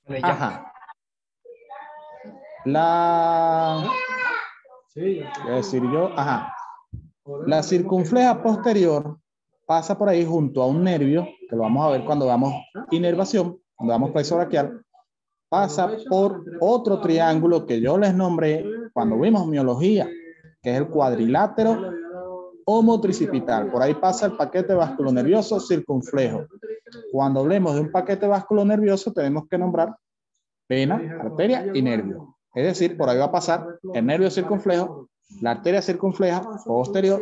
De ya. Ajá. La, Sí. voy a decir yo, ajá. La circunfleja posterior pasa por ahí junto a un nervio, que lo vamos a ver cuando damos inervación, cuando damos plexo braquial, pasa por otro triángulo que yo les nombré cuando vimos miología, que es el cuadrilátero homotricipital. Por ahí pasa el paquete vasculonervioso circunflejo. Cuando hablemos de un paquete vasculonervioso, tenemos que nombrar vena, arteria y nervio. Es decir, por ahí va a pasar el nervio circunflejo, la arteria circunfleja posterior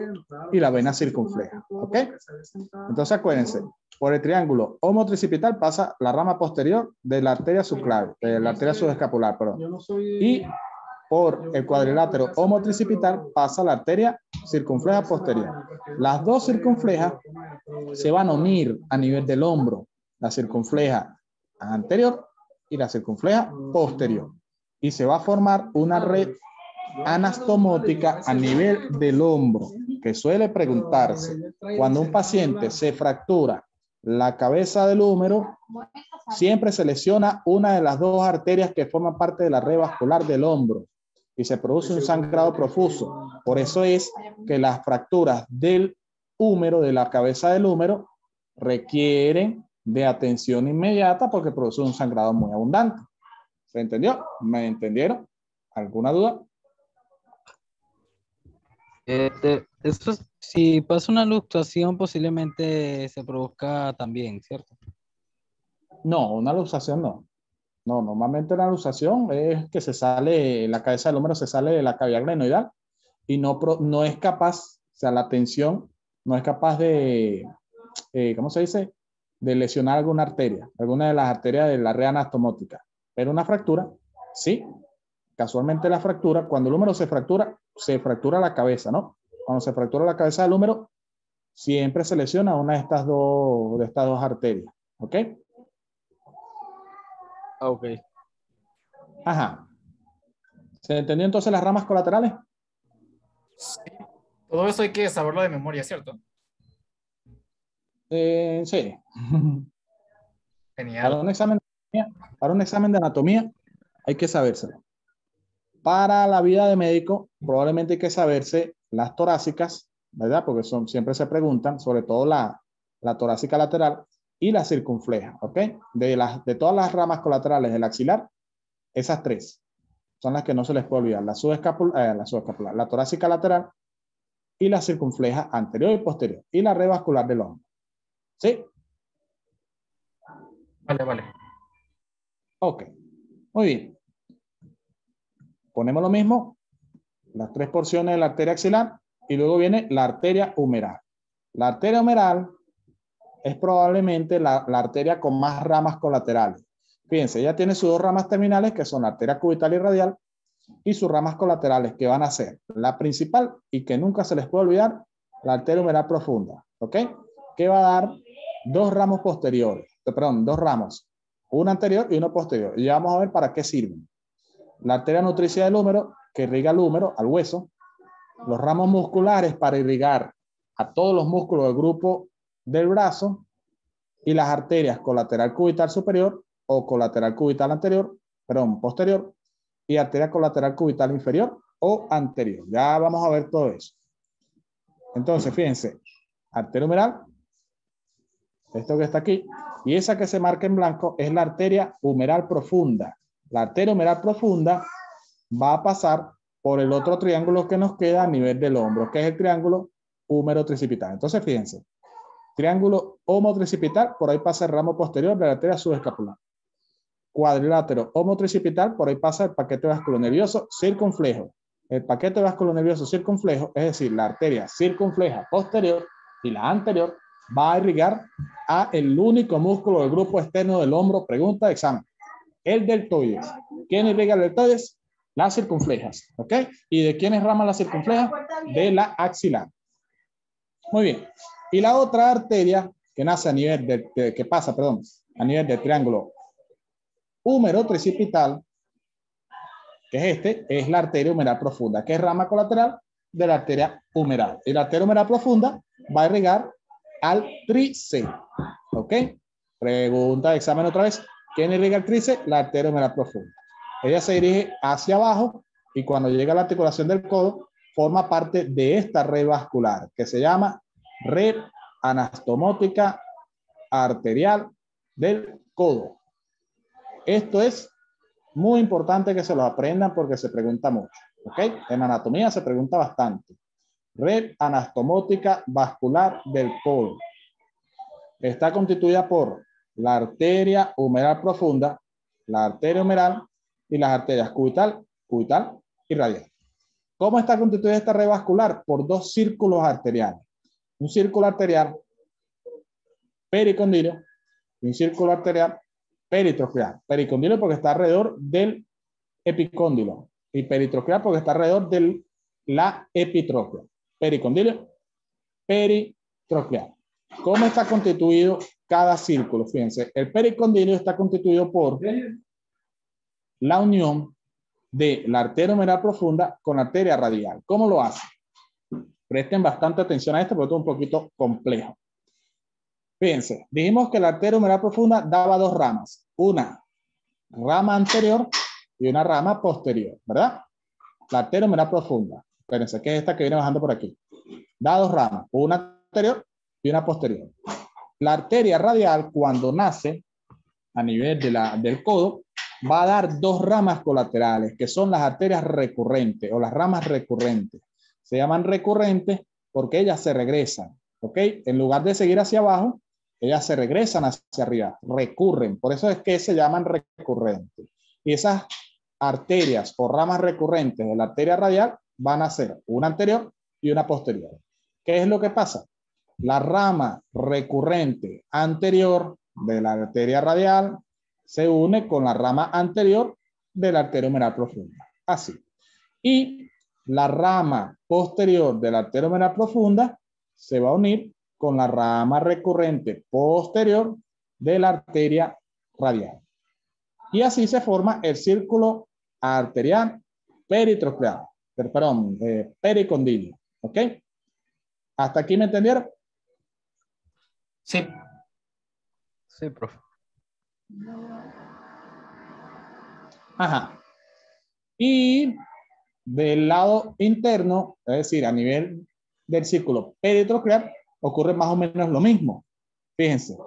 y la vena circunfleja. ¿Ok? Entonces acuérdense, por el triángulo homotricipital pasa la rama posterior de la arteria subclavian, de la arteria subescapular, perdón. Y por el cuadrilátero homotricipital pasa la arteria circunfleja posterior. Las dos circunflejas se van a unir a nivel del hombro, la circunfleja anterior y la circunfleja posterior. Y se va a formar una red anastomótica a nivel del hombro, que suele preguntarse, cuando un paciente se fractura la cabeza del húmero, siempre se lesiona una de las dos arterias que forman parte de la red vascular del hombro y se produce un sangrado profuso. Por eso es que las fracturas del húmero, de la cabeza del húmero, requieren de atención inmediata porque produce un sangrado muy abundante. ¿Se entendió? ¿Me entendieron? ¿Alguna duda? Esto, si pasa una luxación, posiblemente se produzca también, ¿cierto? No, una luxación no. No, normalmente una luxación es que se sale, la cabeza del húmero se sale de la cavidad glenoidal y no es capaz, o sea, la tensión no es capaz de, ¿cómo se dice? De lesionar alguna arteria, alguna de las arterias de la red anastomótica. Pero una fractura, sí. Casualmente la fractura, cuando el húmero se fractura la cabeza, ¿no? Cuando se fractura la cabeza del húmero, siempre se lesiona una de estas dos arterias, ¿ok? Ok. Ajá. ¿Se entendió entonces las ramas colaterales? Sí. Todo eso hay que saberlo de memoria, ¿cierto? Sí. Genial. Para un examen de anatomía hay que sabérselo. Para la vida de médico probablemente hay que saberse las torácicas, ¿verdad? Porque siempre se preguntan, sobre todo la torácica lateral y la circunfleja, ¿ok? De todas las ramas colaterales del axilar, esas tres son las que no se les puede olvidar. La torácica lateral y la circunfleja anterior y posterior. Y la red vascular del hombro. ¿Sí? Vale, vale. Ok. Muy bien. Ponemos lo mismo. Las tres porciones de la arteria axilar. Y luego viene la arteria humeral. La arteria humeral es probablemente la arteria con más ramas colaterales. Fíjense, ella tiene sus dos ramas terminales, que son la arteria cubital y radial, y sus ramas colaterales, que van a ser la principal y que nunca se les puede olvidar, la arteria humeral profunda, ¿ok? Que va a dar dos ramos posteriores, perdón, dos ramos, una anterior y una posterior. Y ya vamos a ver para qué sirven. La arteria nutricia del húmero, que irriga el húmero, al hueso, los ramos musculares para irrigar a todos los músculos del grupo del brazo, y las arterias colateral cubital superior o colateral cubital anterior, perdón, posterior, y arteria colateral cubital inferior o anterior. Ya vamos a ver todo eso. Entonces, fíjense, arteria humeral, esto que está aquí, y esa que se marca en blanco es la arteria humeral profunda. La arteria humeral profunda va a pasar por el otro triángulo que nos queda a nivel del hombro, que es el triángulo húmero-tricipital. Entonces, fíjense, triángulo homotricipital, por ahí pasa el ramo posterior de la arteria subescapular. Cuadrilátero homotricipital, por ahí pasa el paquete vasculonervioso circunflejo. El paquete vasculonervioso circunflejo, es decir, la arteria circunfleja posterior y la anterior, va a irrigar a el único músculo del grupo externo del hombro. Pregunta de examen. El deltoides. ¿Quién irriga el deltoides? Las circunflejas. ¿Ok? ¿Y de quién es rama la circunfleja? De la axilar. Muy bien. Y la otra arteria que nace a nivel que pasa, perdón, a nivel del triángulo húmero-tricipital, que es es la arteria humeral profunda, que es rama colateral de la arteria humeral. Y la arteria humeral profunda va a irrigar al tríceps. ¿Ok? Pregunta de examen otra vez. ¿Quién irriga el tríceps? La arteria humeral profunda. Ella se dirige hacia abajo y cuando llega a la articulación del codo, forma parte de esta red vascular que se llama red anastomótica arterial del codo. Esto es muy importante que se lo aprendan porque se pregunta mucho. ¿Ok? En anatomía se pregunta bastante. Red anastomótica vascular del codo. Está constituida por la arteria humeral profunda, la arteria humeral y las arterias cubital y radial. ¿Cómo está constituida esta red vascular? Por dos círculos arteriales. Un círculo arterial pericondilo y un círculo arterial peritroqueal. Pericondilo porque está alrededor del epicóndilo y peritroqueal porque está alrededor de la epitróquea. Pericondilo, peritroqueal. ¿Cómo está constituido cada círculo? Fíjense, el pericondilio está constituido por la unión de la arteria humeral profunda con la arteria radial. ¿Cómo lo hace? Presten bastante atención a esto porque esto es un poquito complejo. Fíjense, dijimos que la arteria humeral profunda daba dos ramas. Una rama anterior y una rama posterior, ¿verdad? La arteria humeral profunda. Fíjense que es esta que viene bajando por aquí. Da dos ramas, una anterior y una posterior. La arteria radial, cuando nace a nivel del codo, va a dar dos ramas colaterales, que son las arterias recurrentes o las ramas recurrentes. Se llaman recurrentes porque ellas se regresan, ¿ok? En lugar de seguir hacia abajo, ellas se regresan hacia arriba, recurren. Por eso es que se llaman recurrentes. Y esas arterias o ramas recurrentes de la arteria radial van a ser una anterior y una posterior. ¿Qué es lo que pasa? La rama recurrente anterior de la arteria radial se une con la rama anterior de la arteria humeral profunda. Así. Y la rama posterior de la arteria humeral profunda se va a unir con la rama recurrente posterior de la arteria radial. Y así se forma el círculo arterial peritroqueal, perdón, pericondilio. ¿Ok? ¿Hasta aquí me entendieron? Sí. Sí, profe. Ajá. Y del lado interno, es decir, a nivel del círculo peritroqueal, ocurre más o menos lo mismo. Fíjense,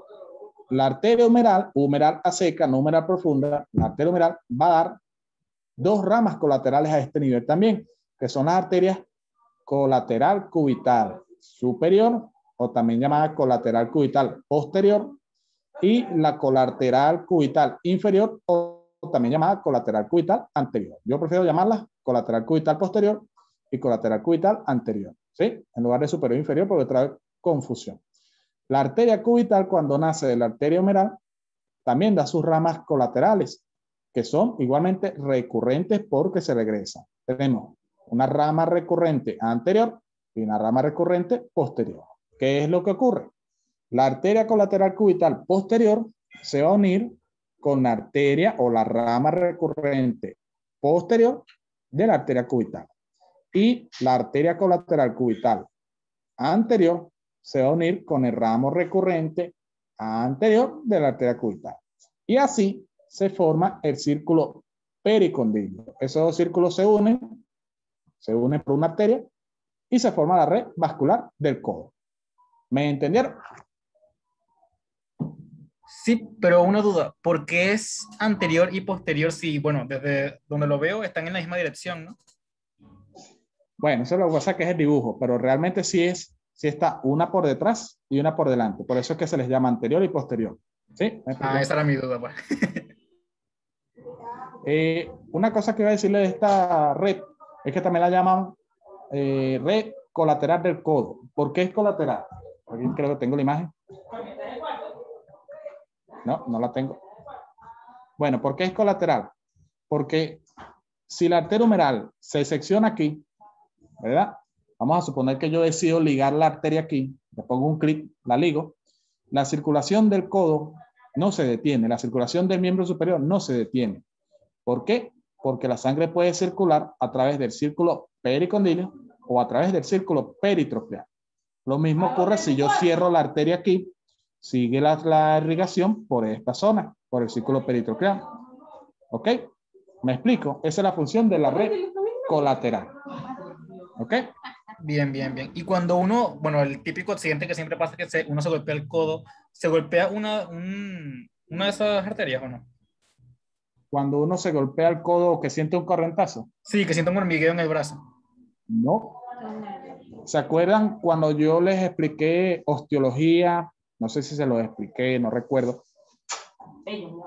la arteria humeral a seca, no humeral profunda, la arteria humeral va a dar dos ramas colaterales a este nivel también, que son las arterias colateral cubital superior, o también llamada colateral cubital posterior, y la colateral cubital inferior, o también llamada colateral cubital anterior. Yo prefiero llamarla colateral cubital posterior y colateral cubital anterior, ¿sí? En lugar de superior e inferior porque trae confusión. La arteria cubital, cuando nace de la arteria humeral, también da sus ramas colaterales, que son igualmente recurrentes porque se regresan. Tenemos una rama recurrente anterior y una rama recurrente posterior. ¿Qué es lo que ocurre? La arteria colateral cubital posterior se va a unir con la arteria o la rama recurrente posterior de la arteria cubital. Y la arteria colateral cubital anterior se va a unir con el ramo recurrente anterior de la arteria cubital. Y así se forma el círculo pericondilio. Esos dos círculos se unen por una arteria y se forma la red vascular del codo. ¿Me entendieron? Sí, pero una duda, ¿por qué es anterior y posterior si, bueno, desde donde lo veo están en la misma dirección, ¿no? Bueno, eso es lo que pasa que es el dibujo, pero realmente sí está una por detrás y una por delante. Por eso es que se les llama anterior y posterior. ¿Sí? Esa era mi duda, pues. Una cosa que iba a decirle de esta red es que también la llaman red colateral del codo. ¿Por qué es colateral? Aquí creo que tengo la imagen. No, no la tengo. Bueno, ¿por qué es colateral? Porque si la arteria humeral se secciona aquí, ¿verdad? Vamos a suponer que yo decido ligar la arteria aquí, le pongo un clic, la ligo, la circulación del codo no se detiene, la circulación del miembro superior no se detiene. ¿Por qué? Porque la sangre puede circular a través del círculo pericondilio o a través del círculo peritroqueal. Lo mismo ocurre si yo cierro la arteria aquí sigue la irrigación por esta zona, por el círculo peritronclear. ¿Ok? ¿Me explico? Esa es la función de la red colateral. ¿Ok? Bien, bien, bien. Y cuando uno, bueno, el típico accidente que siempre pasa es que uno se golpea el codo, ¿se golpea una de esas arterias o no? Cuando uno se golpea el codo o que siente un correntazo. Sí, que siento un hormigueo en el brazo. No. ¿Se acuerdan cuando yo les expliqué osteología? No sé si se lo expliqué, no recuerdo.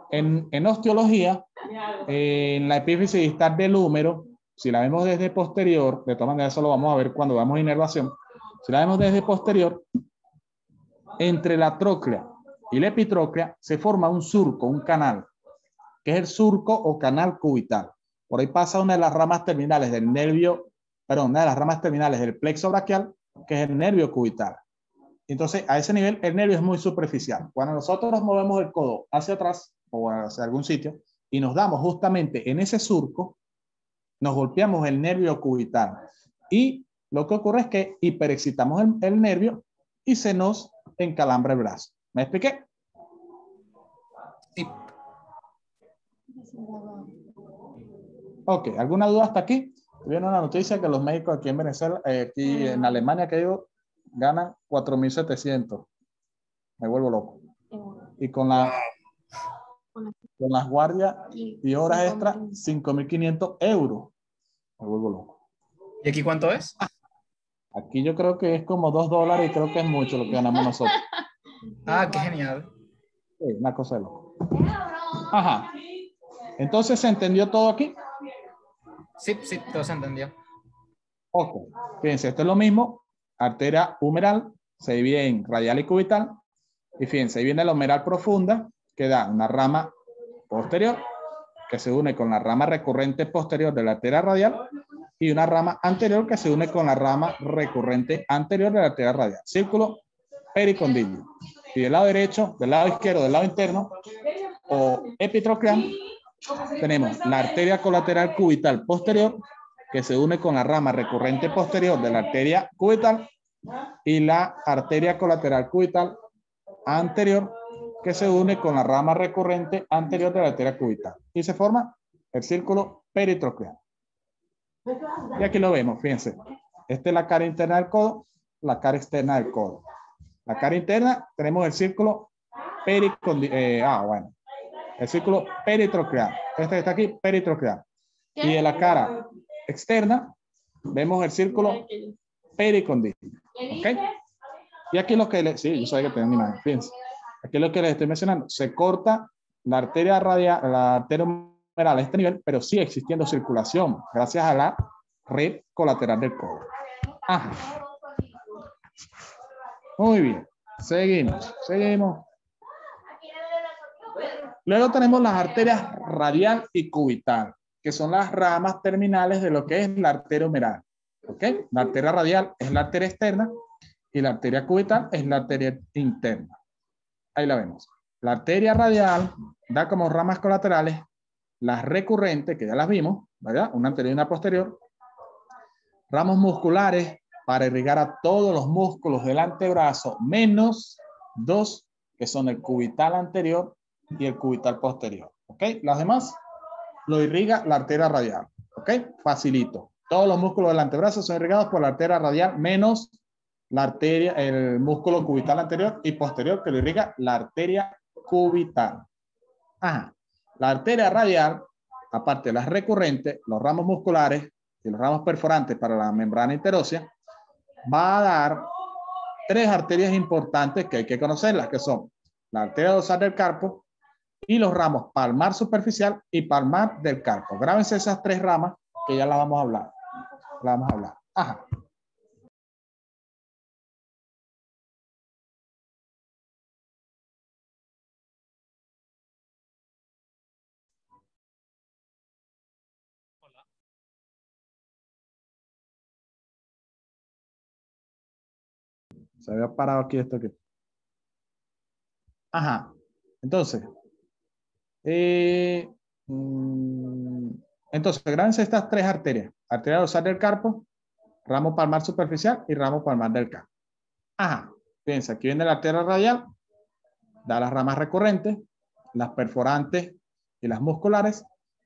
En osteología, en la epífisis distal del húmero, si la vemos desde posterior, de todas maneras eso lo vamos a ver cuando vamos a inervación, si la vemos desde posterior, entre la tróclea y la epitróclea se forma un surco, un canal, que es el surco o canal cubital. Por ahí pasa una de las ramas terminales del nervio, perdón, una de las ramas terminales del plexo braquial, que es el nervio cubital. Entonces, a ese nivel, el nervio es muy superficial. Cuando nosotros movemos el codo hacia atrás o hacia algún sitio y nos damos justamente en ese surco, nos golpeamos el nervio cubital. Y lo que ocurre es que hiperexcitamos el nervio y se nos encalambra el brazo. ¿Me expliqué? Sí. Ok, ¿alguna duda hasta aquí? Viene una noticia que los médicos aquí en Venezuela, aquí en Alemania, que digo, ganan 4.700. Me vuelvo loco. Y con las guardias y horas extras, 5.500 euros. Me vuelvo loco. ¿Y aquí cuánto es? Aquí yo creo que es como $2 y creo que es mucho lo que ganamos nosotros. Ah, qué genial. Sí, una cosa de loco. Ajá. Entonces, ¿se entendió todo aquí? Sí, sí, todo se entendió. Ok. Fíjense, esto es lo mismo. Arteria humeral se divide en radial y cubital. Y fíjense, ahí viene la humeral profunda, que da una rama posterior, que se une con la rama recurrente posterior de la arteria radial, y una rama anterior que se une con la rama recurrente anterior de la arteria radial. Círculo pericondilio. Y del lado derecho, del lado izquierdo, del lado interno, o epitroclear, tenemos la arteria colateral cubital posterior, que se une con la rama recurrente posterior de la arteria cubital, y la arteria colateral cubital anterior, que se une con la rama recurrente anterior de la arteria cubital. Y se forma el círculo peritroclear. Y aquí lo vemos, fíjense. Esta es la cara interna del codo, la cara externa del codo. La cara interna tenemos el círculo el círculo peritroclear. Este está aquí, peritroclear. Y de la cara externa vemos el círculo pericondilio. ¿Ok? Y aquí lo que sí, yo sabía que tenía una imagen, fíjense. Aquí lo que les estoy mencionando, se corta la arteria radial, la arteria humeral a este nivel, pero sigue existiendo circulación gracias a la red colateral del codo. Ajá. Muy bien. Seguimos. Luego tenemos las arterias radial y cubital, que son las ramas terminales de lo que es la arteria humeral. ¿Ok? La arteria radial es la arteria externa y la arteria cubital es la arteria interna. Ahí la vemos. La arteria radial da como ramas colaterales las recurrentes, que ya las vimos, ¿verdad? Una anterior y una posterior. Ramos musculares para irrigar a todos los músculos del antebrazo, menos dos, que son el cubital anterior y el cubital posterior. ¿Ok? Las demás lo irriga la arteria radial. ¿Ok? Facilito. Todos los músculos del antebrazo son irrigados por la arteria radial, menos la arteria, el músculo cubital anterior y posterior, que lo irriga la arteria cubital. Ajá. La arteria radial, aparte de las recurrentes, los ramos musculares y los ramos perforantes para la membrana interósea, va a dar tres arterias importantes que hay que conocerlas, que son la arteria dorsal del carpo y los ramos palmar superficial y palmar del carpo. Grábense esas tres ramas que ya las vamos a hablar. Las vamos a hablar. Ajá. Se había parado aquí esto aquí. Ajá. Entonces, grábense estas tres arterias. Arteria dorsal del carpo, ramo palmar superficial y ramo palmar del carpo. Ajá. Fíjense, aquí viene la arteria radial. da las ramas recurrentes, las perforantes y las musculares,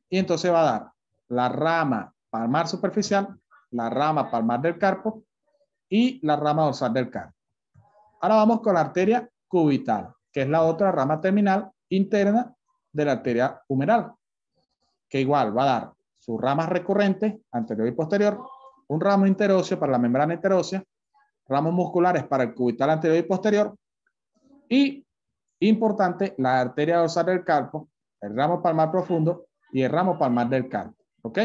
y entonces va a dar la rama palmar superficial, la rama palmar del carpo y la rama dorsal del carpo. Ahora vamos con la arteria cubital, que es la otra rama terminal interna de la arteria humeral, que igual va a dar sus ramas recurrentes, anterior y posterior, un ramo interóseo para la membrana interósea, ramos musculares para el cubital anterior y posterior, y, importante, la arteria dorsal del carpo, el ramo palmar profundo y el ramo palmar del carpo. ¿Ok?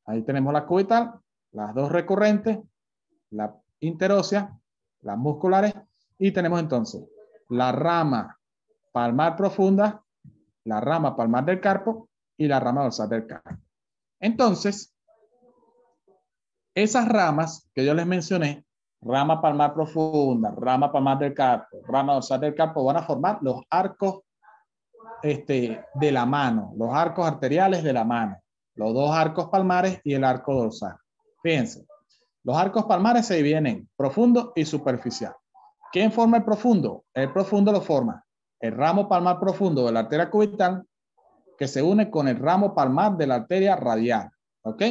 Ahí tenemos la cubital, las dos recurrentes, la interósea, las musculares, y tenemos entonces la rama palmar profunda, la rama palmar del carpo y la rama dorsal del carpo. Entonces, esas ramas que yo les mencioné, rama palmar profunda, rama palmar del carpo, rama dorsal del carpo, van a formar los arcos de la mano, los arcos arteriales de la mano, los dos arcos palmares y el arco dorsal. Fíjense, los arcos palmares se dividen en profundo y superficial. ¿Quién forma el profundo? El profundo lo forma el ramo palmar profundo de la arteria cubital, que se une con el ramo palmar de la arteria radial. ¿Ok?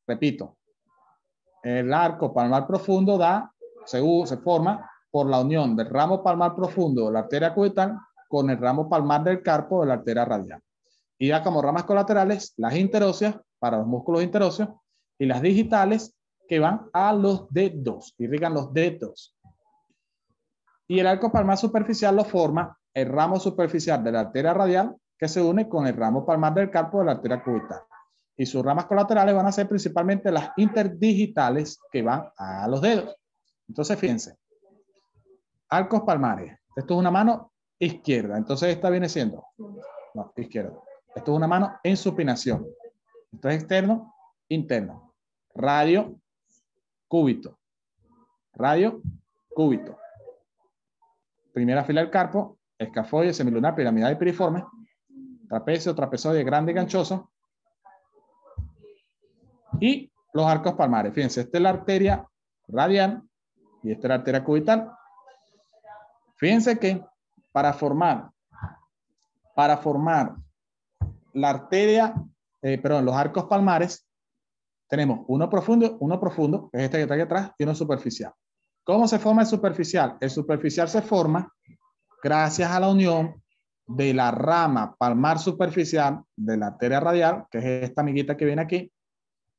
Repito, el arco palmar profundo se forma por la unión del ramo palmar profundo de la arteria cubital con el ramo palmar del carpo de la arteria radial. Y ya como ramas colaterales, las interóseas para los músculos interóseos y las digitales que van a los dedos, irrigan los dedos. Y el arco palmar superficial lo forma el ramo superficial de la arteria radial que se une con el ramo palmar del carpo de la arteria cubital. Y sus ramas colaterales van a ser principalmente las interdigitales que van a los dedos. Entonces, fíjense, arcos palmares. Esto es una mano izquierda. Entonces, esta viene siendo, no, izquierda. Esto es una mano en supinación. Esto es externo, interno. Radio, cúbito. Radio, cúbito. Primera fila del carpo, escafoide, semilunar, piramidal y piriforme. Trapecio, trapezoide, grande y ganchoso. Y los arcos palmares. Fíjense, esta es la arteria radial y esta es la arteria cubital. Fíjense que para formar la arteria, los arcos palmares, tenemos uno profundo, que es este que está aquí atrás, y uno superficial. ¿Cómo se forma el superficial? El superficial se forma gracias a la unión de la rama palmar superficial de la arteria radial, que es esta amiguita que viene aquí,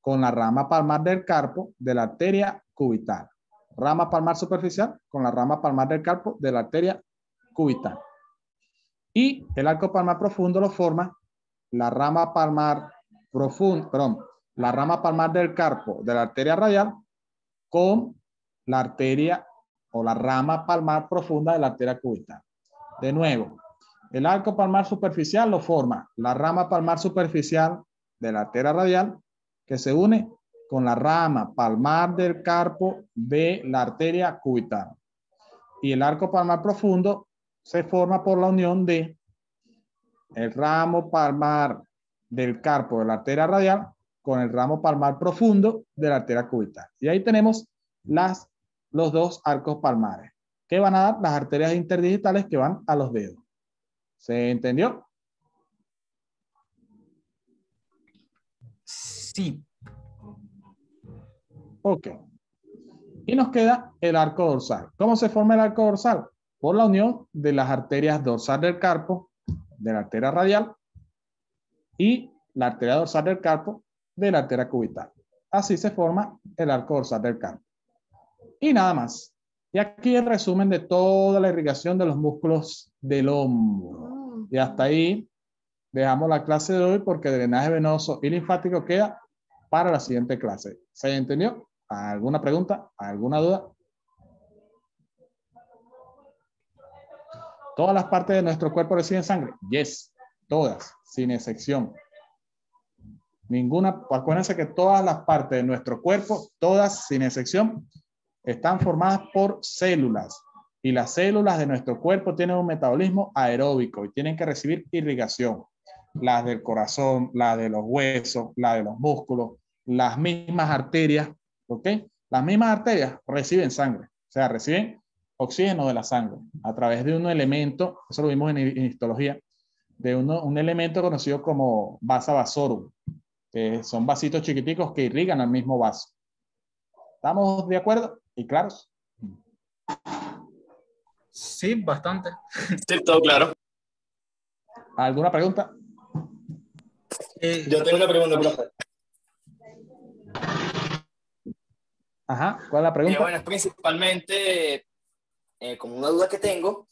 con la rama palmar del carpo de la arteria cubital. Rama palmar superficial con la rama palmar del carpo de la arteria cubital. Y el arco palmar profundo lo forma la rama palmar la rama palmar del carpo de la arteria radial con la arteria o la rama palmar profunda de la arteria cubital. De nuevo, el arco palmar superficial lo forma la rama palmar superficial de la arteria radial que se une con la rama palmar del carpo de la arteria cubital. Y el arco palmar profundo se forma por la unión de el ramo palmar del carpo de la arteria radial con el ramo palmar profundo de la arteria cubital. Y ahí tenemos los dos arcos palmares, que van a dar las arterias interdigitales que van a los dedos. ¿Se entendió? Sí. Ok. Y nos queda el arco dorsal. ¿Cómo se forma el arco dorsal? Por la unión de las arterias dorsal del carpo, de la arteria radial, y la arteria dorsal del carpo de la arteria cubital. Así se forma el arco dorsal del carpo. Y nada más. Y aquí el resumen de toda la irrigación de los músculos del hombro. Y hasta ahí dejamos la clase de hoy porque drenaje venoso y linfático queda para la siguiente clase. ¿Se entendió? ¿Alguna pregunta? ¿Alguna duda? ¿Todas las partes de nuestro cuerpo reciben sangre? Yes, todas, sin excepción. Ninguna, acuérdense que todas las partes de nuestro cuerpo, todas sin excepción, están formadas por células. Y las células de nuestro cuerpo tienen un metabolismo aeróbico y tienen que recibir irrigación. Las del corazón, las de los huesos, las de los músculos, las mismas arterias, ¿ok? Las mismas arterias reciben sangre, o sea, reciben oxígeno de la sangre a través de un elemento, eso lo vimos en histología, de un elemento conocido como vasa vasorum, que son vasitos chiquiticos que irrigan al mismo vaso. ¿Estamos de acuerdo y claros? Sí, bastante. Sí, todo claro. ¿Alguna pregunta? Yo tengo una pregunta, profe. Ajá, ¿cuál es la pregunta? Bueno, es principalmente como una duda que tengo.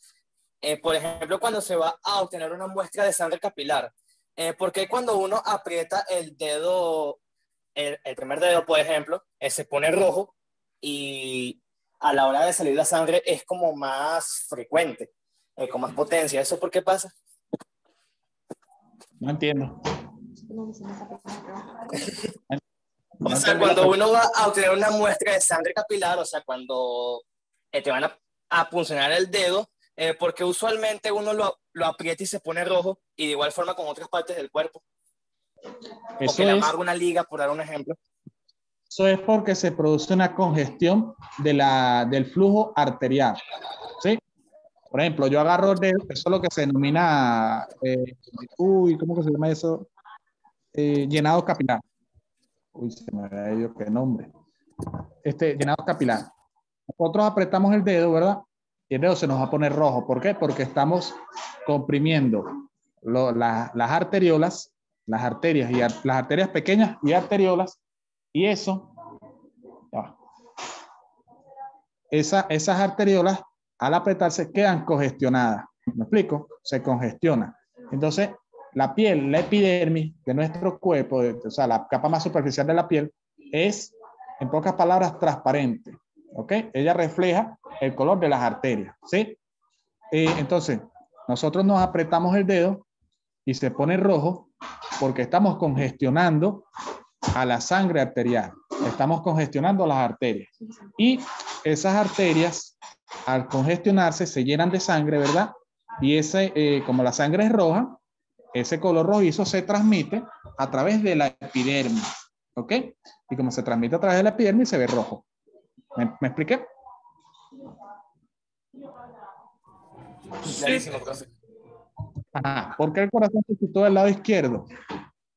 Por ejemplo, cuando se va a obtener una muestra de sangre capilar, ¿por qué cuando uno aprieta el dedo, el primer dedo, por ejemplo, se pone rojo y a la hora de salir la sangre es como más frecuente, con más potencia? ¿Eso por qué pasa? No entiendo. O sea, cuando uno va a obtener una muestra de sangre capilar, o sea, cuando te van a puncionar el dedo, porque usualmente uno lo aprieta y se pone rojo, y de igual forma con otras partes del cuerpo. O que le amarga una liga, por dar un ejemplo. Eso es porque se produce una congestión del flujo arterial. ¿Sí? Por ejemplo, yo agarro el dedo, eso es lo que se denomina, ¿cómo que se llama eso? Llenado capilar. Uy, se me había ido qué nombre. Llenado capilar. Nosotros apretamos el dedo, ¿verdad? Y el dedo se nos va a poner rojo. ¿Por qué? Porque estamos comprimiendo las arteriolas, las arterias, las arterias pequeñas y arteriolas, y eso, esas arteriolas, al apretarse, quedan congestionadas. ¿Me explico? Se congestiona. Entonces, la piel, la epidermis de nuestro cuerpo, o sea, la capa más superficial de la piel, es, en pocas palabras, transparente. ¿Ok? Ella refleja el color de las arterias. ¿Sí? Entonces, nosotros nos apretamos el dedo y se pone rojo porque estamos congestionando a la sangre arterial. Estamos congestionando las arterias. Y esas arterias, al congestionarse, se llenan de sangre, ¿verdad? Y como la sangre es roja, ese color rojizo se transmite a través de la epidermis. ¿Ok? Y como se transmite a través de la epidermis, se ve rojo. ¿Me expliqué? Clarísimo, profe. Ajá. ¿Por qué el corazón se situó del lado izquierdo?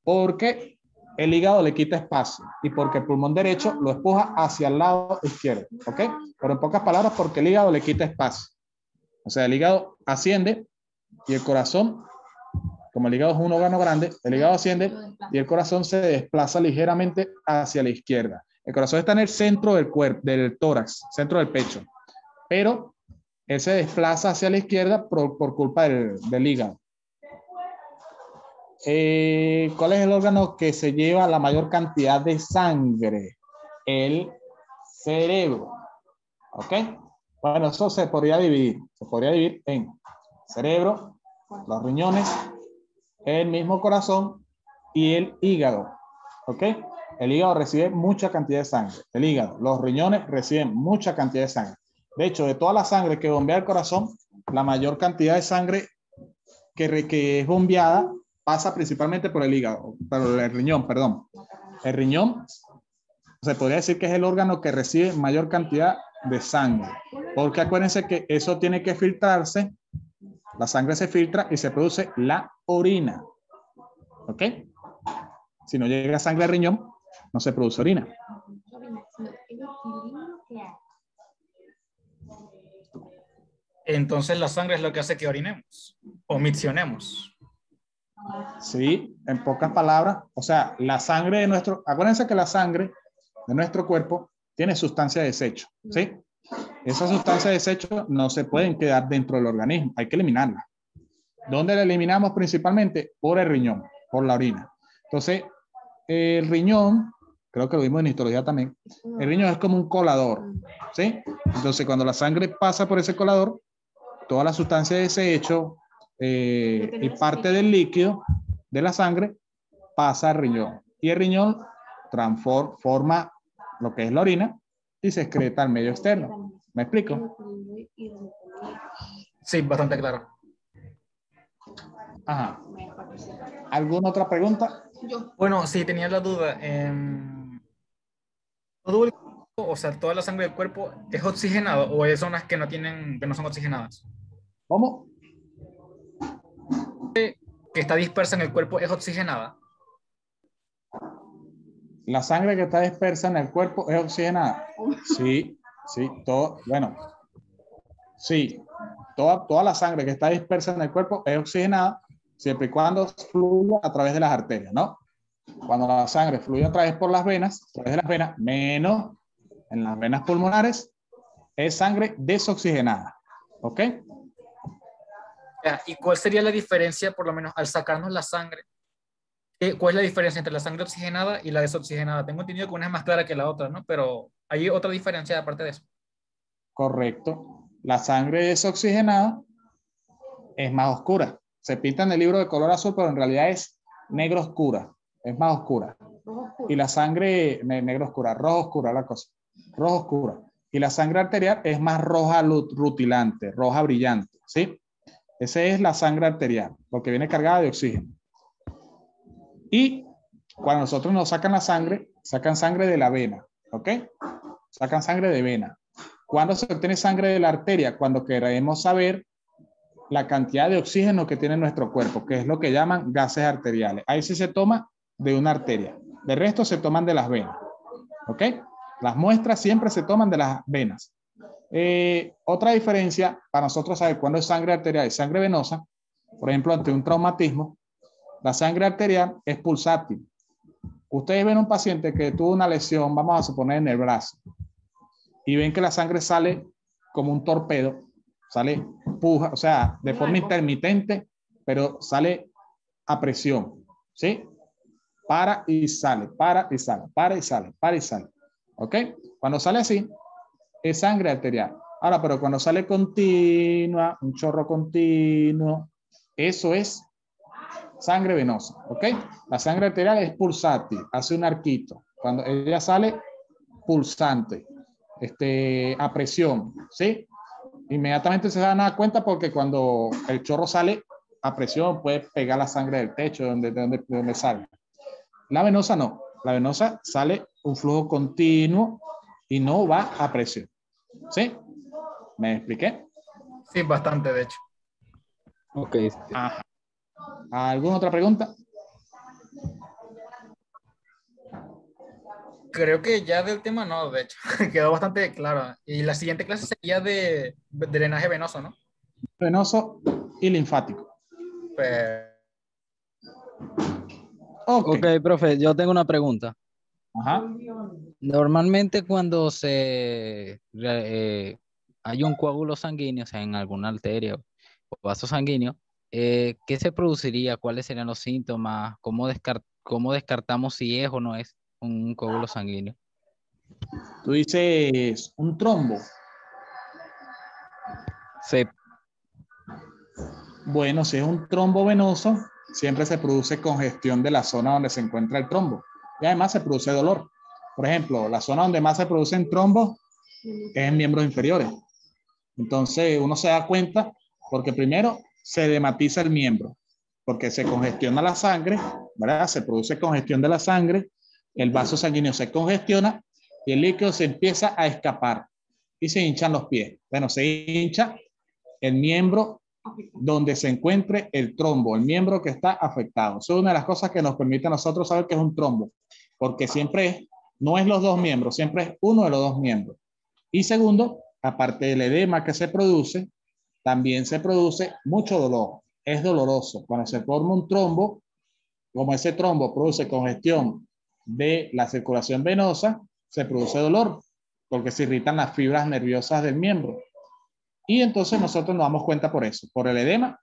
Porque el hígado le quita espacio y porque el pulmón derecho lo empuja hacia el lado izquierdo. ¿Ok? Pero en pocas palabras, porque el hígado le quita espacio. O sea, el hígado asciende y el corazón, como el hígado es un órgano grande, el hígado asciende y el corazón se desplaza ligeramente hacia la izquierda. El corazón está en el centro del cuerpo, del tórax, centro del pecho, pero él se desplaza hacia la izquierda por culpa del hígado. ¿Cuál es el órgano que se lleva la mayor cantidad de sangre? El cerebro. ¿Ok? Bueno, eso se podría dividir. Se podría dividir en cerebro, los riñones, el mismo corazón y el hígado. ¿Ok? El hígado recibe mucha cantidad de sangre. El hígado, los riñones reciben mucha cantidad de sangre. De hecho, de toda la sangre que bombea el corazón, la mayor cantidad de sangre que es bombeada pasa principalmente por el hígado, por el riñón, perdón. El riñón se podría decir que es el órgano que recibe mayor cantidad de sangre, porque acuérdense que eso tiene que filtrarse, la sangre se filtra y se produce la orina. ¿Ok? Si no llega sangre al riñón, no se produce orina. Entonces la sangre es lo que hace que orinemos o miccionemos. Sí, en pocas palabras, o sea, la sangre de acuérdense que la sangre de nuestro cuerpo tiene sustancia de desecho, ¿sí? Esas sustancias de desecho no se pueden quedar dentro del organismo, hay que eliminarlas. ¿Dónde la eliminamos principalmente? Por el riñón, por la orina. Entonces, el riñón, creo que lo vimos en histología también, el riñón es como un colador, ¿sí? Entonces, cuando la sangre pasa por ese colador, toda la sustancia de desecho y parte del líquido de la sangre pasa al riñón. Y el riñón forma lo que es la orina y se excreta al medio externo. ¿Me explico? Sí, bastante claro. Ajá. ¿Alguna otra pregunta? Bueno, sí, tenía la duda. o sea, toda la sangre del cuerpo es oxigenada o hay zonas que no tienen, que no son oxigenadas, ¿Cómo? que está dispersa en el cuerpo es oxigenada. La sangre que está dispersa en el cuerpo es oxigenada. Sí, sí, todo, bueno, sí, toda la sangre que está dispersa en el cuerpo es oxigenada siempre y cuando fluya a través de las arterias, ¿no? Cuando la sangre fluye a través por las venas, a través de las venas, menos en las venas pulmonares, es sangre desoxigenada. ¿Ok? Ya, ¿y cuál sería la diferencia, por lo menos, al sacarnos la sangre? ¿Cuál es la diferencia entre la sangre oxigenada y la desoxigenada? Tengo entendido que una es más clara que la otra, ¿no? Pero hay otra diferencia aparte de eso. Correcto. La sangre desoxigenada es más oscura. Se pinta en el libro de color azul, pero en realidad es negro oscura. Es más oscura. Y la sangre, negro oscura, rojo oscura la cosa. Rojo oscura. Y la sangre arterial es más roja rutilante, roja brillante. ¿Sí? Esa es la sangre arterial, porque viene cargada de oxígeno. Y cuando nosotros nos sacan la sangre, sacan sangre de la vena. ¿Ok? Sacan sangre de vena. ¿Cuándo se obtiene sangre de la arteria? Cuando queremos saber la cantidad de oxígeno que tiene nuestro cuerpo, que es lo que llaman gases arteriales. Ahí sí se toma de una arteria. De resto se toman de las venas. ¿Ok? Las muestras siempre se toman de las venas. Otra diferencia para nosotros saber cuándo es sangre arterial y sangre venosa, por ejemplo, ante un traumatismo, la sangre arterial es pulsátil. Ustedes ven un paciente que tuvo una lesión, vamos a suponer en el brazo, y ven que la sangre sale como un torpedo, sale puja, o sea, de forma intermitente, pero sale a presión, ¿sí? Para y sale, para y sale, para y sale, para y sale. ¿Ok? Cuando sale así, es sangre arterial. Ahora, pero cuando sale continua, un chorro continuo, eso es sangre venosa. ¿Ok? La sangre arterial es pulsátil, hace un arquito. Cuando ella sale, pulsante, a presión, ¿sí? Inmediatamente se dan a cuenta porque cuando el chorro sale a presión puede pegar la sangre del techo de donde sale. La venosa no, la venosa sale un flujo continuo y no va a presión. ¿Sí? ¿Me expliqué? Sí, bastante, de hecho. Ok. Ajá. ¿Alguna otra pregunta? Creo que ya del tema no, de hecho, quedó bastante claro. Y la siguiente clase sería de drenaje venoso, ¿no? Venoso y linfático. Pero, Ok. Ok, profe, yo tengo una pregunta. Ajá. Normalmente cuando hay un coágulo sanguíneo, o sea, en alguna arteria o vaso sanguíneo, ¿qué se produciría? ¿Cuáles serían los síntomas? ¿Cómo descartamos si es o no es un coágulo sanguíneo? Tú dices un trombo. Sí. Bueno, si es un trombo venoso, siempre se produce congestión de la zona donde se encuentra el trombo. Y además se produce dolor. Por ejemplo, la zona donde más se producen trombos es en miembros inferiores. Entonces uno se da cuenta porque primero se edematiza el miembro, porque se congestiona la sangre, ¿verdad? Se produce congestión de la sangre, el vaso sanguíneo se congestiona y el líquido se empieza a escapar y se hinchan los pies. Bueno, se hincha el miembro donde se encuentre el trombo, el miembro que está afectado. Eso es una de las cosas que nos permite a nosotros saber que es un trombo, porque siempre no es los dos miembros, siempre es uno de los dos miembros. Y segundo, aparte del edema que se produce, también se produce mucho dolor. Es doloroso. Cuando se forma un trombo, como ese trombo produce congestión de la circulación venosa, se produce dolor porque se irritan las fibras nerviosas del miembro. Y entonces nosotros nos damos cuenta por eso, por el edema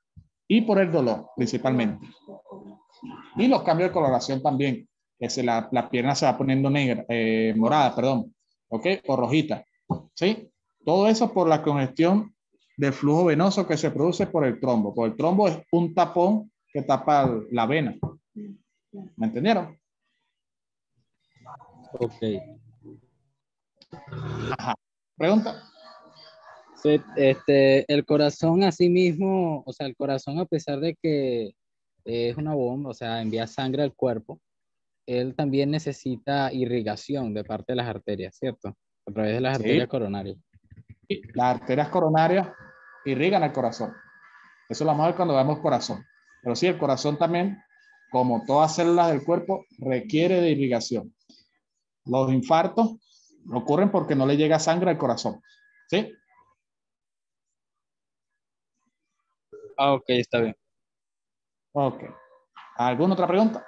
y por el dolor principalmente. Y los cambios de coloración también, que la pierna se va poniendo negra, morada, perdón, ¿ok? O rojita, ¿sí? Todo eso por la congestión del flujo venoso que se produce por el trombo. Por el trombo es un tapón que tapa la vena. ¿Me entendieron? Ok. Ajá. ¿Pregunta? Sí, el corazón así mismo, o sea, el corazón a pesar de que es una bomba, o sea, envía sangre al cuerpo, él también necesita irrigación de parte de las arterias, ¿cierto? A través de las Sí. arterias coronarias. Y las arterias coronarias irrigan el corazón. Eso lo vamos a ver cuando veamos corazón. Pero sí, el corazón también, como todas células del cuerpo, requiere de irrigación. Los infartos ocurren porque no le llega sangre al corazón. ¿Sí? Ah, ok, está bien. Ok. ¿Alguna otra pregunta?